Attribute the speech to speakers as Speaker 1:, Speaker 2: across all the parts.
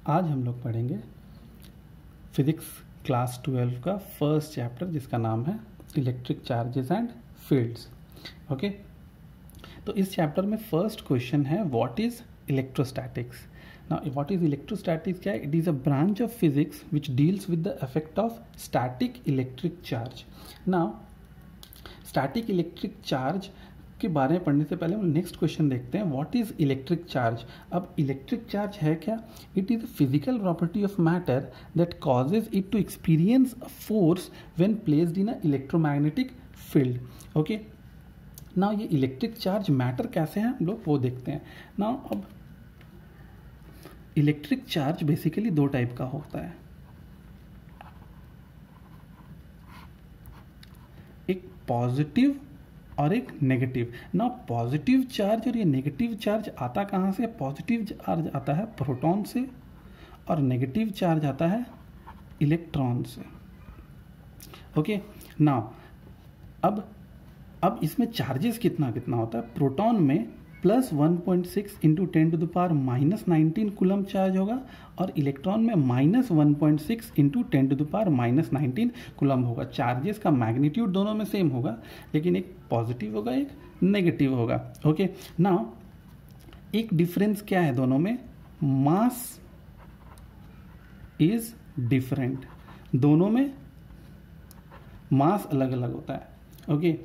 Speaker 1: आज हम लोग पढ़ेंगे फिजिक्स क्लास 12 का फर्स्ट चैप्टर जिसका नाम है electric charges and fields. Okay, तो इस चैप्टर में फर्स्ट क्वेश्चन है what is electrostatics. Now what is electrostatics क्या है? It is a branch of physics which deals with the effect of static electric charge. Now static electric charge के बारे में पढ़ने से पहले हम नेक्स्ट क्वेश्चन देखते हैं व्हाट इज इलेक्ट्रिक चार्ज। अब इलेक्ट्रिक चार्ज है क्या? It is a physical property of matter that causes it to experience a force when placed in a electromagnetic field. Okay, now ये इलेक्ट्रिक चार्ज मैटर कैसे हैं हम लोग वो देखते हैं। नाउ अब इलेक्ट्रिक चार्ज बेसिकली दो टाइप का होता है, एक पॉजिटिव और एक नेगेटिव। ना पॉजिटिव चार्ज और ये नेगेटिव चार्ज आता कहाँ से? पॉजिटिव चार्ज आता है प्रोटॉन से और नेगेटिव चार्ज आता है इलेक्ट्रॉन से। ओके, नाउ अब इसमें चार्जेस कितना कितना होता है? प्रोटॉन में plus 1.6 into 10 to the power minus 19 coulomb charge होगा और इलेक्ट्रॉन में minus 1.6 into 10 to the power minus 19 coulomb होगा। चार्जेस का मैग्नीट्यूड दोनों में सेम होगा, लेकिन एक पॉजिटिव होगा एक नेगेटिव होगा। ओके, नाउ एक डिफरेंस क्या है दोनों में? मास इज डिफरेंट, दोनों में मास अलग अलग होता है। ओके,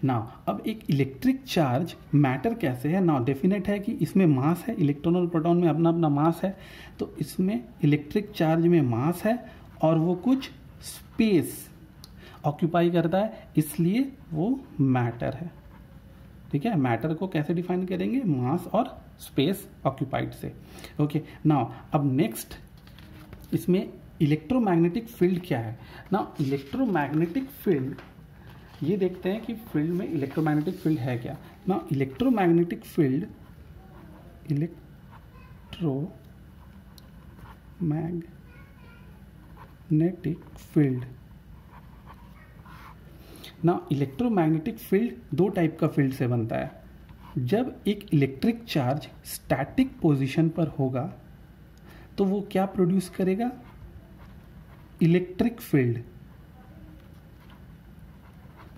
Speaker 1: नाउ अब एक इलेक्ट्रिक चार्ज मैटर कैसे है? नाउ डेफिनेट है कि इसमें मास है, इलेक्ट्रॉन और प्रोटॉन में अपना अपना मास है, तो इसमें इलेक्ट्रिक चार्ज में मास है और वो कुछ स्पेस ऑक्यूपाई करता है, इसलिए वो मैटर है। ठीक है, मैटर को कैसे डिफाइन करेंगे? मास और स्पेस ऑक्यूपाइड से। ओके, नाउ अब नेक्स्ट इसमें इलेक्ट्रोमैग्नेटिक फील्ड क्या है? नाउ इलेक्ट्रोमैग्नेटिक फील्ड ये देखते हैं कि फील्ड में इलेक्ट्रोमैग्नेटिक फील्ड है क्या। ना इलेक्ट्रोमैग्नेटिक फील्ड इलेक्ट्रोमैग्नेटिक फील्ड दो टाइप का फील्ड से बनता है। जब एक इलेक्ट्रिक चार्ज स्टैटिक पोजीशन पर होगा तो वो क्या प्रोड्यूस करेगा? Electric field.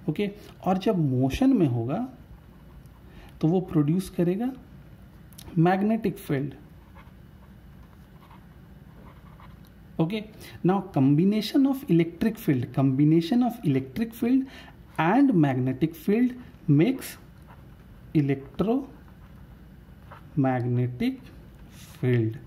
Speaker 1: ओके, और जब मोशन में होगा तो वो प्रोड्यूस करेगा magnetic field. Okay, now combination of electric field and magnetic field makes electromagnetic field.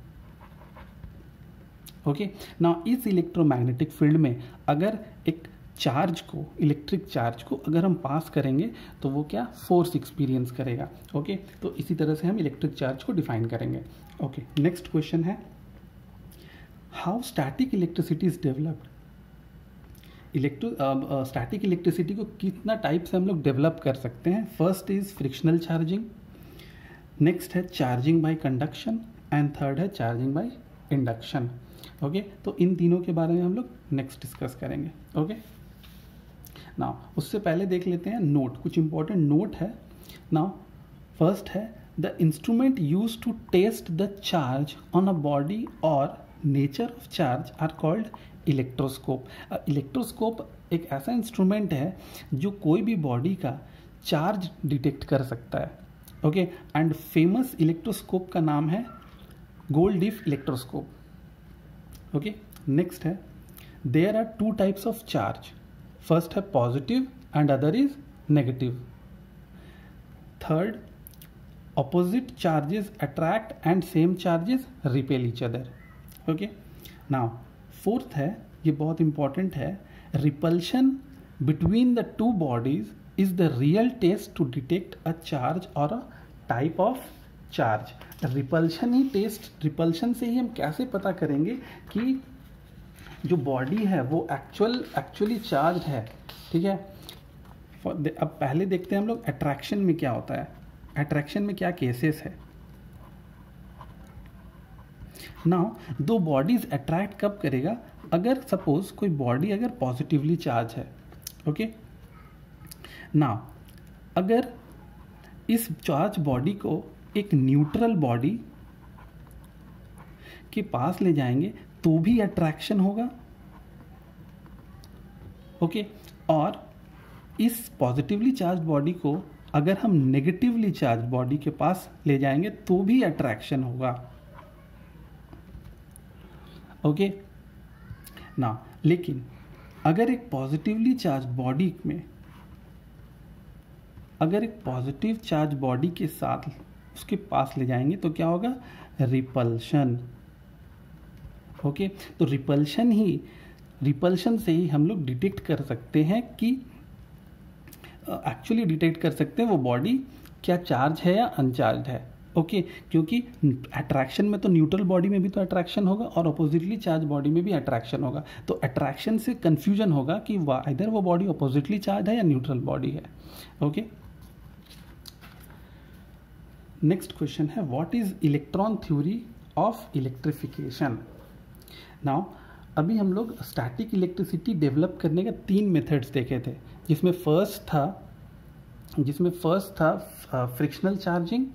Speaker 1: Okay, now इस इलेक्ट्रोमैग्नेटिक फील्ड में अगर एक चार्ज को, इलेक्ट्रिक चार्ज को अगर हम पास करेंगे तो वो क्या? फोर्स एक्सपीरियंस करेगा। ओके, तो इसी तरह से हम इलेक्ट्रिक चार्ज को डिफाइन करेंगे। ओके, नेक्स्ट क्वेश्चन है how static electricity is developed. Static electricity को कितना टाइप से हम लोग डेवलप कर सकते हैं? First is frictional charging, next है charging by conduction and third है चार्जिंग बाय इंडक्शन। ओके, तो इन तीनों के बारे में हम लोग नेक्स्ट डिस्कस करेंगे। ओके, नाउ उससे पहले देख लेते हैं नोट, कुछ इंपॉर्टेंट नोट है। नाउ फर्स्ट है the instrument use to test the charge on a body और nature of charge are called electroscope. Electroscope एक ऐसा इंस्ट्रूमेंट है जो कोई भी बॉडी का चार्ज डिटेक्ट कर सकता है। ओके, एंड फेमस इलेक्ट्रोस्कोप का नाम है गोल्डीफ इलेक्ट्रोस्कोप। ओके, नेक्स्ट है there are two types of charge, first है positive and other is negative. Third, opposite charges attract and same charges repel each other. Okay, now fourth है, ये बहुत important है, repulsion between the two bodies is the real test to detect a charge और a type of charge. Repulsion से ही हम कैसे पता करेंगे कि जो बॉडी है वो एक्चुअली चार्ज है। ठीक है, अब पहले देखते हैं हम लोग अट्रैक्शन में क्या होता है, अट्रैक्शन में क्या केसेस है। नाउ दो बॉडीज अट्रैक्ट कब करेगा? अगर सपोज कोई बॉडी अगर पॉजिटिवली चार्ज है। ओके, नाउ अगर इस चार्ज बॉडी को एक न्यूट्रल बॉडी के पास ले जाएंगे तो भी अट्रैक्शन होगा। ओके, और इस पॉजिटिवली चार्ज बॉडी को अगर हम नेगेटिवली चार्ज बॉडी के पास ले जाएंगे तो भी अट्रैक्शन होगा। ओके ना, लेकिन अगर एक पॉजिटिवली चार्ज बॉडी में, अगर एक पॉजिटिव चार्ज बॉडी के साथ उसके पास ले जाएंगे तो क्या होगा? रिपल्शन। ओके, तो रिपल्शन से ही हम लोग डिटेक्ट कर सकते हैं कि एक्चुअली डिटेक्ट कर सकते हैं वो बॉडी क्या चार्ज है या अनचार्ज है। ओके, क्योंकि अट्रैक्शन में तो न्यूट्रल बॉडी में भी तो अट्रैक्शन होगा और अपोजिटली चार्ज बॉडी में भी अट्रैक्शन होगा, तो अट्रैक्शन से कंफ्यूजन होगा कि इधर वो बॉडी अपोजिटली चार्ज है या न्यूट्रल बॉडी है। ओके, नेक्स्ट क्वेश्चन है what is electron theory of electrification. Now अभी हम लोग स्टैटिक इलेक्ट्रिसिटी डेवलप करने का 3 मेथड्स देखे थे, जिसमें फर्स्ट था फ्रिक्शनल चार्जिंग,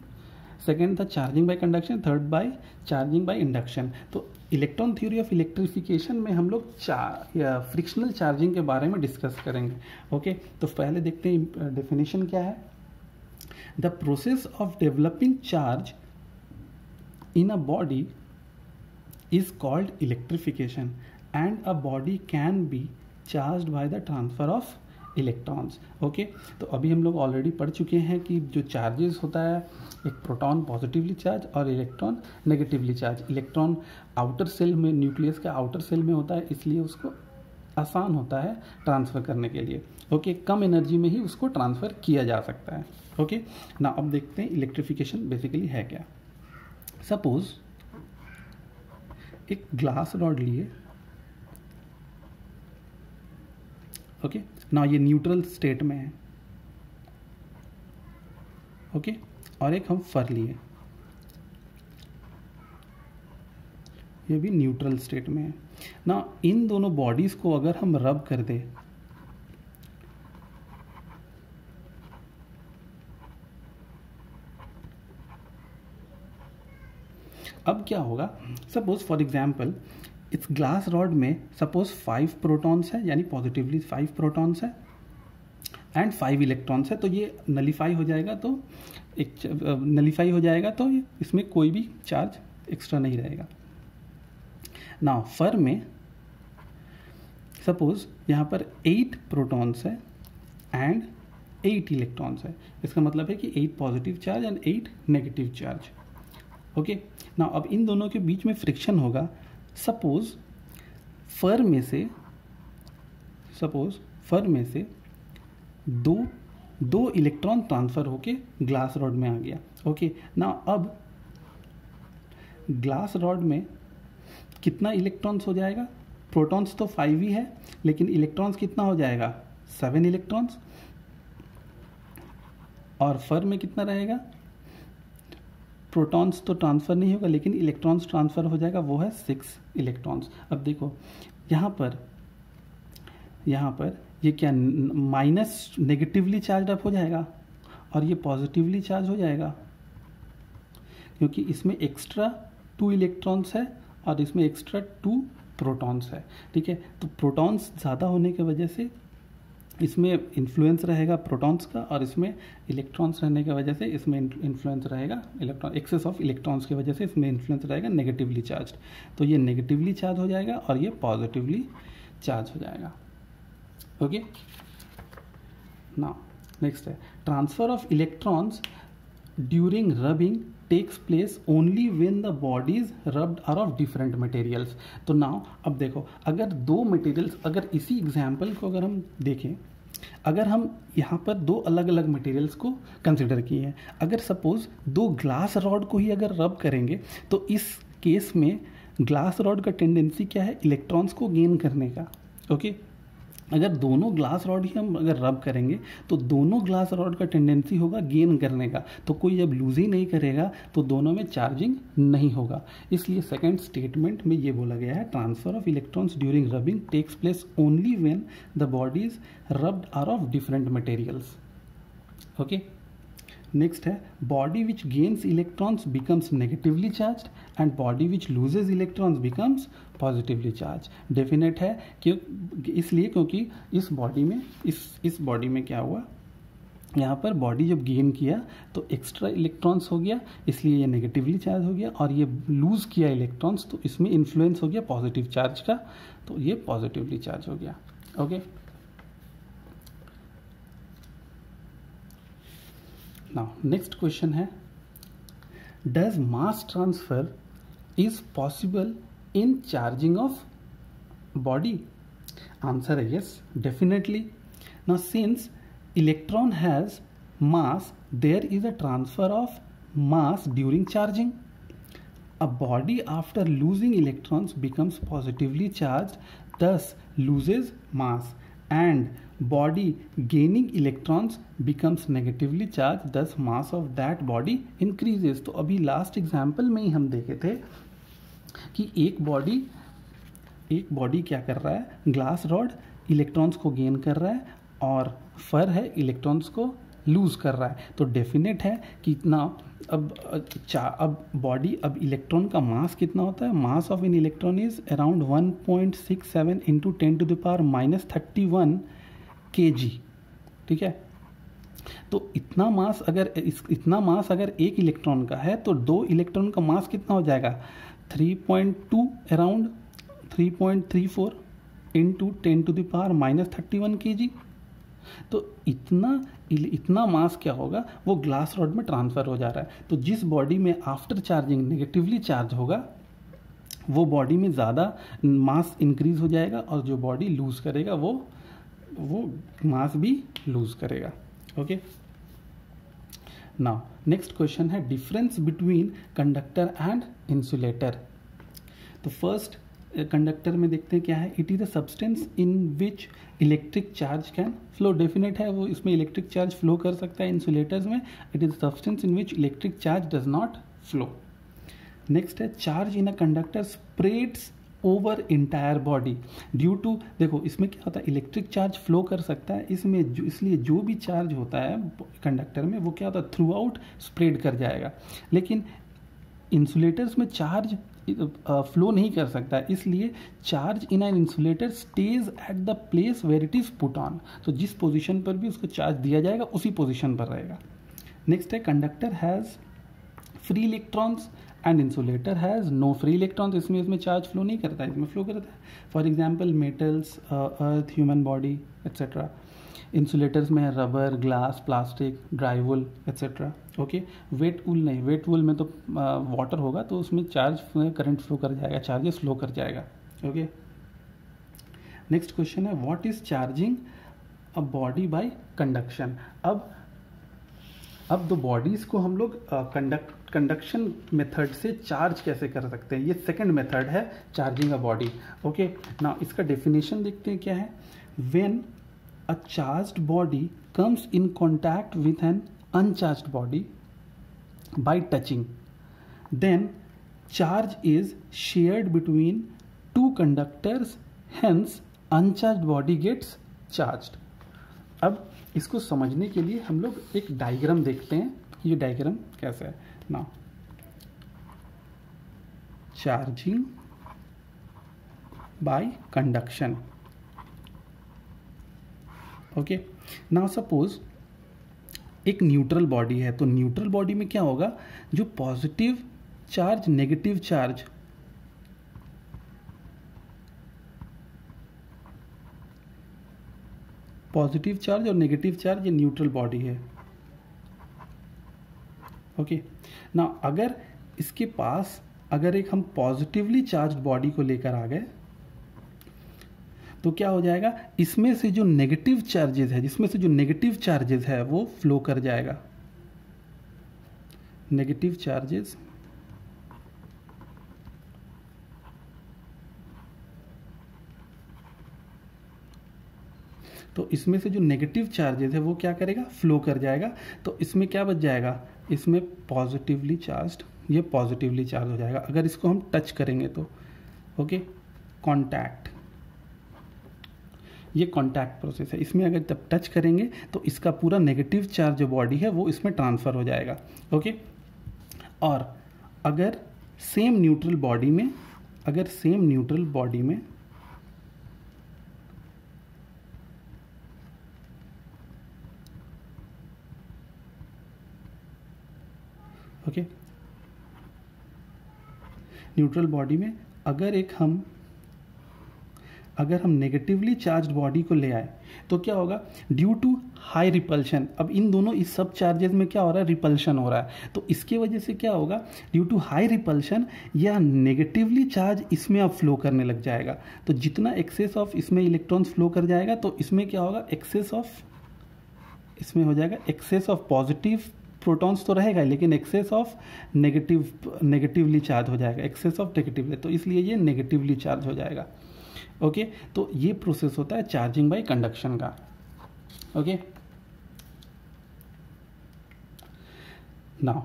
Speaker 1: सेकेंड था charging by conduction, third by charging by induction. तो इलेक्ट्रॉन थ्योरी ऑफ इलेक्ट्रिफिकेशन में हम लोग फ्रिक्शनल चार्जिंग के बारे में डिस्कस करेंगे। ओके, तो पहले देखते हैं डेफिनेशन क्या है। The process of developing charge in a body is called electrification and a body can be charged by the transfer of electrons। Okay, तो अभी हम लोग ऑलरेडी पढ़ चुके हैं कि जो चार्जेस होता है, एक प्रोटॉन पॉजिटिवली चार्ज और electron negatively charge. Electron outer shell में, न्यूक्लियस के आउटर सेल में होता है, इसलिए उसको आसान होता है ट्रांसफ़र करने के लिए। ओके, कम एनर्जी में ही उसको ट्रांसफ़र किया जा सकता है। ओके ना, अब देखते हैं इलेक्ट्रिफिकेशन बेसिकली है क्या। सपोज एक ग्लास रॉड लिए, ओके ना, ये न्यूट्रल स्टेट में है। ओके, और एक हम फर लिए, ये भी न्यूट्रल स्टेट में है ना। इन दोनों बॉडीज को अगर हम रब कर दें, अब क्या होगा? सपोज फॉर एग्जाम्पल इस ग्लास रॉड में सपोज 5 प्रोटॉन्स है, यानी पॉजिटिवली 5 प्रोटॉन्स है एंड 5 इलेक्ट्रॉन्स है, तो ये नलीफाई हो जाएगा, तो इसमें कोई भी चार्ज एक्स्ट्रा नहीं रहेगा। नाउ फर में सपोज यहाँ पर 8 प्रोटॉन्स है एंड 8 इलेक्ट्रॉन्स है, इसका मतलब है कि 8 positive charge and 8 negative charge. Okay ना, अब इन दोनों के बीच में फ्रिक्शन होगा। सपोज फर में से दो इलेक्ट्रॉन ट्रांसफर होके ग्लास रॉड में आ गया। ओके ना, अब ग्लास रॉड में कितना इलेक्ट्रॉन्स हो जाएगा? प्रोटॉन्स तो 5 ही है, लेकिन इलेक्ट्रॉन्स कितना हो जाएगा? 7 इलेक्ट्रॉन्स। और फर में कितना रहेगा? प्रोटॉन्स तो ट्रांसफ़र नहीं होगा, लेकिन इलेक्ट्रॉन्स ट्रांसफ़र हो जाएगा, वो है 6 इलेक्ट्रॉन्स। अब देखो यहाँ पर ये क्या माइनस नेगेटिवली चार्ज अप हो जाएगा और ये पॉजिटिवली चार्ज हो जाएगा, क्योंकि इसमें एक्स्ट्रा 2 इलेक्ट्रॉन्स है और इसमें एक्स्ट्रा 2 प्रोटॉन्स है। ठीक है, तो प्रोटॉन्स ज़्यादा होने की वजह से इसमें इन्फ्लुएंस रहेगा प्रोटॉन्स का, और इसमें इलेक्ट्रॉन्स रहने की वजह से इसमें इन्फ्लुएंस रहेगा एक्सेस ऑफ इलेक्ट्रॉन्स की वजह से इसमें इन्फ्लुएंस रहेगा नेगेटिवली चार्ज। तो ये नेगेटिवली चार्ज हो जाएगा और ये पॉजिटिवली चार्ज हो जाएगा। ओके नाउ नेक्स्ट है transfer of electrons during rubbing takes place only when the bodies rubbed are of different materials. तो नाउ अब देखो, अगर 2 मटेरियल्स, अगर इसी एग्जाम्पल को अगर हम देखें, अगर हम यहाँ पर 2 अलग अलग मटेरियल्स को कंसिडर किए हैं, अगर सपोज 2 ग्लास रॉड को ही अगर रब करेंगे तो इस केस में ग्लास रॉड का टेंडेंसी क्या है? इलेक्ट्रॉन्स को गेन करने का। ओके, अगर दोनों ग्लास रॉड ही हम अगर रब करेंगे तो दोनों ग्लास रॉड का टेंडेंसी होगा गेन करने का, तो कोई जब लूज ही नहीं करेगा तो दोनों में चार्जिंग नहीं होगा। इसलिए सेकंड स्टेटमेंट में ये बोला गया है transfer of electrons during rubbing takes place only when the bodies rubbed are of different materials. Okay next है body which gains electrons becomes negatively charge and body which loses electrons becomes positively charge. Definite है कि इसलिए क्योंकि इस body में क्या हुआ, यहाँ पर बॉडी जब गेन किया तो एक्स्ट्रा इलेक्ट्रॉन्स हो गया, इसलिए ये नेगेटिवली चार्ज हो गया, और ये लूज़ किया इलेक्ट्रॉन्स तो इसमें इन्फ्लुएंस हो गया पॉजिटिव चार्ज का, तो ये पॉजिटिवली चार्ज हो गया। ओके, नाउ नेक्स्ट क्वेश्चन है does mass transfer is possible in charging of body? Answer है yes, definitely. Now since electron has mass, there is a transfer of mass during charging. A body after losing electrons becomes positively charged, thus loses mass, and body gaining electrons becomes negatively charged, thus mass of that body increases. तो अभी last example में ही हम देखे थे कि एक body क्या कर रहा है, ग्लास रॉड इलेक्ट्रॉन्स को गेन कर रहा है और फर है इलेक्ट्रॉन्स को लूज कर रहा है। तो डेफिनेट है कि इतना अब बॉडी, अब इलेक्ट्रॉन का मास कितना होता है, mass of an electron is around 1.67 into 10⁻31 kg। ठीक है, तो इतना मास अगर एक इलेक्ट्रॉन का है तो दो इलेक्ट्रॉन का मास कितना हो जाएगा, 3.2 अराउंड 3.34 इंटू 10⁻31 kg। तो इतना मास क्या होगा, वो ग्लास रॉड में ट्रांसफर हो जा रहा है। तो जिस बॉडी में आफ्टर चार्जिंग नेगेटिवली चार्ज होगा वो बॉडी में ज़्यादा मास इंक्रीज हो जाएगा, और जो बॉडी लूज करेगा वो मास भी लूज करेगा। ओके, नाउ नेक्स्ट क्वेश्चन है difference between conductor and insulator. तो फर्स्ट कंडक्टर में देखते हैं क्या है, it is a substance in which electric charge can flow. Definite है वो इसमें इलेक्ट्रिक चार्ज फ्लो कर सकता है। इंसुलेटर्स में it is a substance in which electric charge does not flow. Next है charge in a conductor spreads over entire body due to, देखो इसमें क्या होता है, इलेक्ट्रिक चार्ज फ्लो कर सकता है इसमें इसलिए जो भी चार्ज होता है कंडक्टर में वो क्या होता है, थ्रू आउट स्प्रेड कर जाएगा। लेकिन इंसुलेटर्स में चार्ज फ्लो नहीं कर सकता है, इसलिए charge in an insulator stays at the place where it is put on. तो जिस पोजीशन पर भी उसको चार्ज दिया जाएगा उसी पोजीशन पर रहेगा। नेक्स्ट है conductor has free electrons and insulator has no free electrons. इसमें चार्ज फ्लो नहीं करता है, इसमें फ्लो करता है। For example metals, earth, human body etcetera. Insulators में है rubber, glass, plastic, dry wool etcetera. Okay, wet wool नहीं, वेट वुल में तो वाटर होगा तो उसमें चार्ज करंट फ्लो कर जाएगा, चार्जेस फ्लो कर जाएगा। ओके, नेक्स्ट क्वेश्चन है what is charging a body by conduction. अब दो बॉडीज को हम लोग कंडक्शन मेथड से चार्ज कैसे कर सकते हैं, ये सेकंड मेथड है charging a body. Okay, now इसका डेफिनेशन देखते हैं क्या है। When a charged body comes in contact with an uncharged body by touching, then charge is shared between two conductors, hence uncharged body gets charged। अब इसको समझने के लिए हम लोग एक डायग्राम देखते हैं, ये डायग्राम कैसा है। Now charging by conduction. Okay, now suppose एक न्यूट्रल बॉडी है, तो न्यूट्रल बॉडी में क्या होगा, जो पॉजिटिव चार्ज नेगेटिव चार्ज और नेगेटिव चार्ज, ये न्यूट्रल बॉडी है। ओके, नाउ अगर इसके पास अगर एक हम पॉजिटिवली चार्ज बॉडी को लेकर आ गए तो क्या हो जाएगा, इसमें से जो नेगेटिव चार्जेस है वो फ्लो कर जाएगा। नेगेटिव चार्जेस तो इसमें से जो नेगेटिव चार्जेस है वो क्या करेगा, फ्लो कर जाएगा। तो इसमें क्या बच जाएगा, इसमें पॉजिटिवली चार्ज्ड, ये पॉजिटिवली चार्ज हो जाएगा अगर इसको हम टच करेंगे तो। Okay, contact. ये कॉन्टैक्ट प्रोसेस है। इसमें अगर तब टच करेंगे तो इसका पूरा नेगेटिव चार्ज जो बॉडी है वो इसमें ट्रांसफ़र हो जाएगा। ओके, और अगर सेम न्यूट्रल बॉडी में ओके, न्यूट्रल बॉडी में अगर हम नेगेटिवली चार्ज्ड बॉडी को ले आए तो क्या होगा, ड्यू टू हाई रिपल्शन। अब इन दोनों इस सब चार्जेस में क्या हो रहा है, रिपल्शन हो रहा है। तो इसके वजह से क्या होगा, ड्यू टू हाई रिपल्शन या नेगेटिवली चार्ज इसमें अब फ्लो करने लग जाएगा। तो जितना एक्सेस ऑफ इसमें इलेक्ट्रॉन्स फ्लो कर जाएगा तो इसमें क्या होगा, इसमें हो जाएगा एक्सेस ऑफ पॉजिटिव प्रोटॉन्स तो रहेगा लेकिन एक्सेस ऑफ नेगेटिवली चार्ज हो जाएगा, एक्सेस ऑफ नेगेटिवली, तो इसलिए ये नेगेटिवली चार्ज हो जाएगा। ओके, तो ये प्रोसेस होता है चार्जिंग बाय कंडक्शन का। ओके, नाउ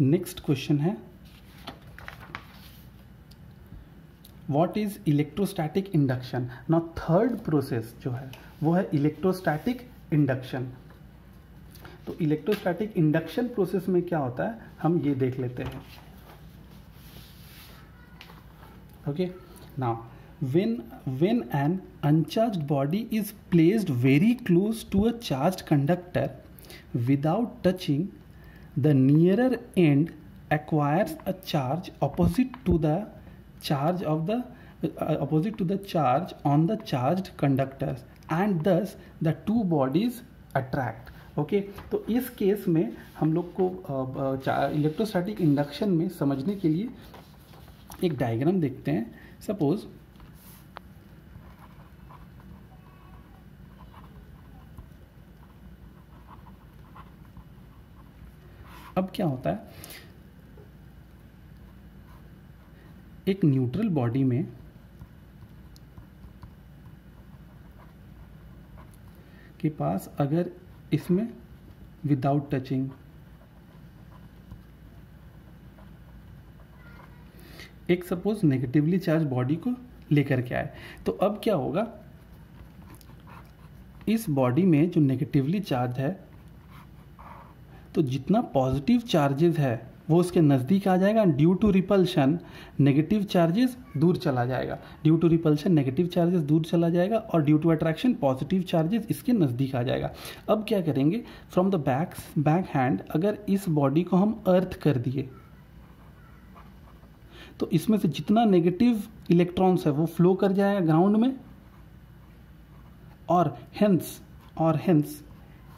Speaker 1: नेक्स्ट क्वेश्चन है, what is electrostatic induction. Now third process जो है वो है इलेक्ट्रोस्टैटिक इंडक्शन। तो इलेक्ट्रोस्टैटिक इंडक्शन प्रोसेस में क्या होता है हम ये देख लेते हैं। Okay, now when an uncharged body is placed very close to a charged conductor without touching, the nearer end acquires a charge opposite to the charge on the charged conductors and thus the two bodies attract। Okay, तो इस case में हम लोग को electrostatic induction में समझने के लिए एक डायग्राम देखते हैं। सपोज अब क्या होता है, एक न्यूट्रल बॉडी में के पास अगर इसमें विदाउट टचिंग एक सपोज नेगेटिवली चार्ज बॉडी को लेकर के आए, तो अब क्या होगा, इस बॉडी में जो नेगेटिवली चार्ज है तो जितना पॉजिटिव चार्जेस है वो उसके नज़दीक आ जाएगा। Due to repulsion negative charges दूर चला जाएगा, due to repulsion negative charges दूर चला जाएगा और due to attraction positive charges इसके नज़दीक आ जाएगा। अब क्या करेंगे, फ्रॉम द बैक हैंड अगर इस बॉडी को हम अर्थ कर दिए तो इसमें से जितना नेगेटिव इलेक्ट्रॉन्स है वो फ्लो कर जाएगा ग्राउंड में और हेंस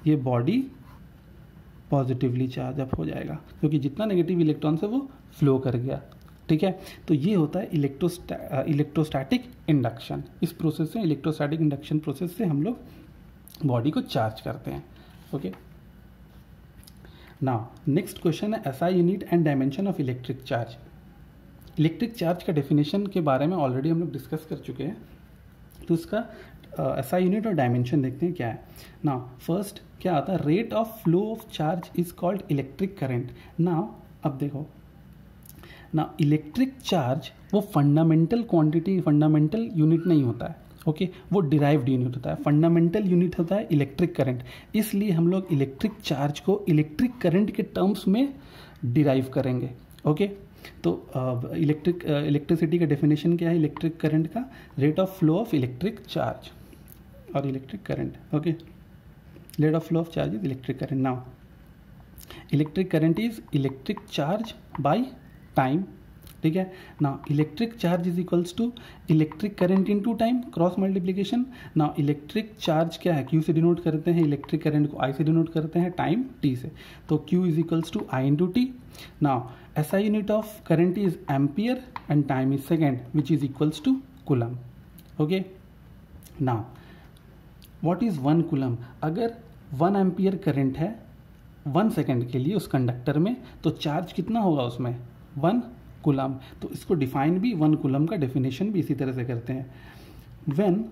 Speaker 1: ये बॉडी पॉजिटिवली चार्ज अप हो जाएगा क्योंकि जितना नेगेटिव इलेक्ट्रॉन्स है वो फ्लो कर गया। ठीक है, तो ये होता है इलेक्ट्रोस्टैटिक इंडक्शन। इस प्रोसेस से, इलेक्ट्रोस्टैटिक इंडक्शन प्रोसेस से हम लोग बॉडी को चार्ज करते हैं। ओके, नाउ नेक्स्ट क्वेश्चन है SI unit and dimension of electric charge. Electric charge का डेफिनेशन के बारे में ऑलरेडी हम लोग डिस्कस कर चुके हैं, तो उसका एसआई यूनिट और डायमेंशन देखते हैं क्या है। नाउ फर्स्ट क्या आता है, rate of flow of charge is called electric current. Now अब देखो ना, इलेक्ट्रिक चार्ज वो फंडामेंटल क्वांटिटी, फंडामेंटल यूनिट नहीं होता है। ओके, वो डिराइव्ड यूनिट होता है। फंडामेंटल यूनिट होता है इलेक्ट्रिक करंट, इसलिए हम लोग इलेक्ट्रिक चार्ज को इलेक्ट्रिक करंट के टर्म्स में डिराइव करेंगे। ओके, तो इलेक्ट्रिसिटी का डेफिनेशन क्या है, इलेक्ट्रिक करंट का rate of flow of electric charge और electric current. Okay, rate of flow of charge is electric current. Now electric current is electric charge by time. ठीक है, now electric charge is equals to electric current into time, cross multiplication. Now electric charge क्या है, Q से denote करते हैं, electric current को आई से denote करते हैं, टाइम टी से, तो Q is equals to I into T. Now SI unit of current is ampere and time is second, which is equals to coulomb. Okay, now what is 1 coulomb? अगर 1 ampere current है 1 second के लिए उस conductor में, तो charge कितना होगा उसमें, 1 कूलम। तो इसको डिफाइन भी 1 कूलम का डेफिनेशन भी इसी तरह से करते हैं। When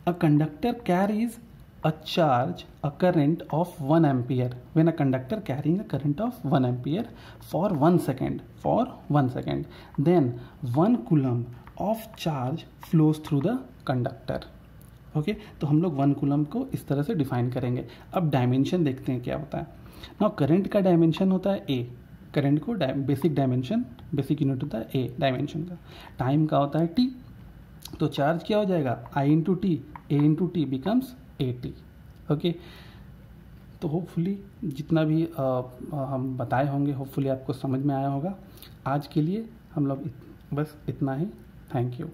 Speaker 1: a conductor carries a charge, a current of 1 ampere, when a conductor carrying a current of 1 ampere for 1 second, then 1 coulomb of charge flows through the conductor. Okay, तो हम लोग 1 कूलम को इस तरह से डिफाइन करेंगे। अब dimension देखते हैं क्या होता है। नाउ करंट का डायमेंशन होता है ए, करंट को बेसिक डायमेंशन, बेसिक यूनिट होता है ए डायमेंशन का। टाइम का होता है टी, तो चार्ज क्या हो जाएगा I into T, A into T becomes A T. Okay, तो होपफुली जितना भी हम बताए होंगे होपफुली आपको समझ में आया होगा। आज के लिए हम लोग बस इतना ही। Thank you.